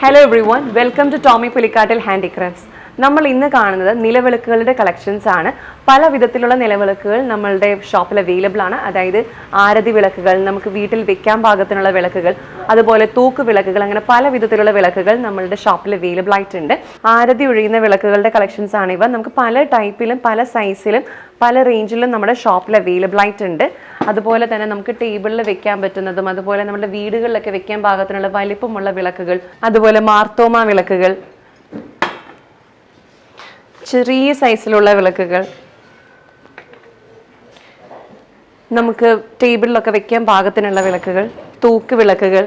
Hello everyone, welcome to Tommy Pulikattil Handicrafts. നമ്മൾ ഇന്ന് കാണുന്നത് നിലവിളക്കുകളുടെ കളക്ഷൻസ് ആണ്. പല വിധത്തിലുള്ള നിലവിളക്കുകൾ നമ്മളുടെ ഷോപ്പിൽ അവൈലബിൾ ആണ്. അതായത് ആരതി വിളക്കുകൾ, നമുക്ക് വീട്ടിൽ വെക്കാൻ പാകത്തിനുള്ള വിളക്കുകൾ, അതുപോലെ തൂക്ക് വിളക്കുകൾ, അങ്ങനെ പല വിധത്തിലുള്ള വിളക്കുകൾ നമ്മളുടെ ഷോപ്പിൽ അവൈലബിൾ ആയിട്ടുണ്ട്. ആരതി ഒഴിയുന്ന വിളക്കുകളുടെ കളക്ഷൻസ് ആണ് ഇവ. നമുക്ക് പല ടൈപ്പിലും പല സൈസിലും പല റേഞ്ചിലും നമ്മുടെ ഷോപ്പിൽ അവൈലബിൾ ആയിട്ടുണ്ട്. അതുപോലെ തന്നെ നമുക്ക് ടേബിളിൽ വെക്കാൻ പറ്റുന്നതും അതുപോലെ നമ്മുടെ വീടുകളിലൊക്കെ വെക്കാൻ പാകത്തിനുള്ള വലിപ്പമുള്ള വിളക്കുകൾ, അതുപോലെ മാർത്തോമ വിളക്കുകൾ, ചെറിയ സൈസിലുള്ള വിളക്കുകൾ, നമുക്ക് ടേബിളിലൊക്കെ വെക്കാൻ പാകത്തിനുള്ള വിളക്കുകൾ, തൂക്ക് വിളക്കുകൾ,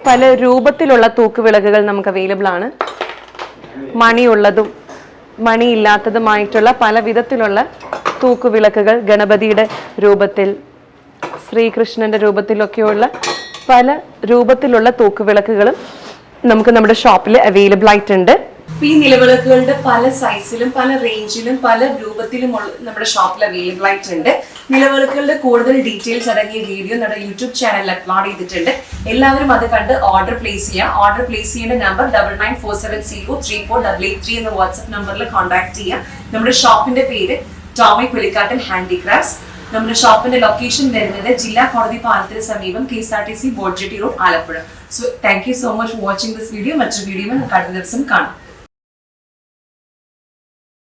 പല രൂപത്തിലുള്ള തൂക്ക് വിളക്കുകൾ നമുക്ക് അവൈലബിൾ ആണ്. മണിയുള്ളതും മണിയില്ലാത്തതുമായിട്ടുള്ള പല വിധത്തിലുള്ള തൂക്ക് വിളക്കുകൾ, ഗണപതിയുടെ രൂപത്തിൽ, ശ്രീകൃഷ്ണന്റെ രൂപത്തിലൊക്കെയുള്ള പല രൂപത്തിലുള്ള തൂക്ക് വിളക്കുകളും നമുക്ക് നമ്മുടെ ഷോപ്പിൽ അവൈലബിൾ ആയിട്ടുണ്ട്. ഈ നിലവിളക്കുകളുടെ പല സൈസിലും പല റേഞ്ചിലും പല രൂപത്തിലും നമ്മുടെ ഷോപ്പിൽ അവൈലബിൾ ആയിട്ടുണ്ട്. നിലവിളക്കുകളുടെ കൂടുതൽ ഡീറ്റെയിൽസ് അടങ്ങിയ വീഡിയോ നമ്മുടെ യൂട്യൂബ് ചാനലിൽ അപ്ലോഡ് ചെയ്തിട്ടുണ്ട്. എല്ലാവരും അത് കണ്ട് ഓർഡർ പ്ലേസ് ചെയ്യുക. ഓർഡർ പ്ലേസ് ചെയ്യേണ്ട നമ്പർ 9947034883 എന്ന വാട്സ്ആപ്പ് നമ്പറിൽ കോൺടാക്ട് ചെയ്യുക. നമ്മുടെ ഷോപ്പിന്റെ പേര് ടോമി പുലിക്കാട്ടിൽ ഹാൻഡിക്രാഫ്റ്റ്സ്. നമ്മുടെ ഷോപ്പിന്റെ ലൊക്കേഷൻ വരുന്നത് ജില്ലാ കോടതി പാലത്തിന് സമീപം KSRTC boat jetty road, Alappuzha. So thank you so much for watching this video. മറ്റൊരു വീഡിയോ നമുക്ക് അടുത്ത ദിവസം കാണാം.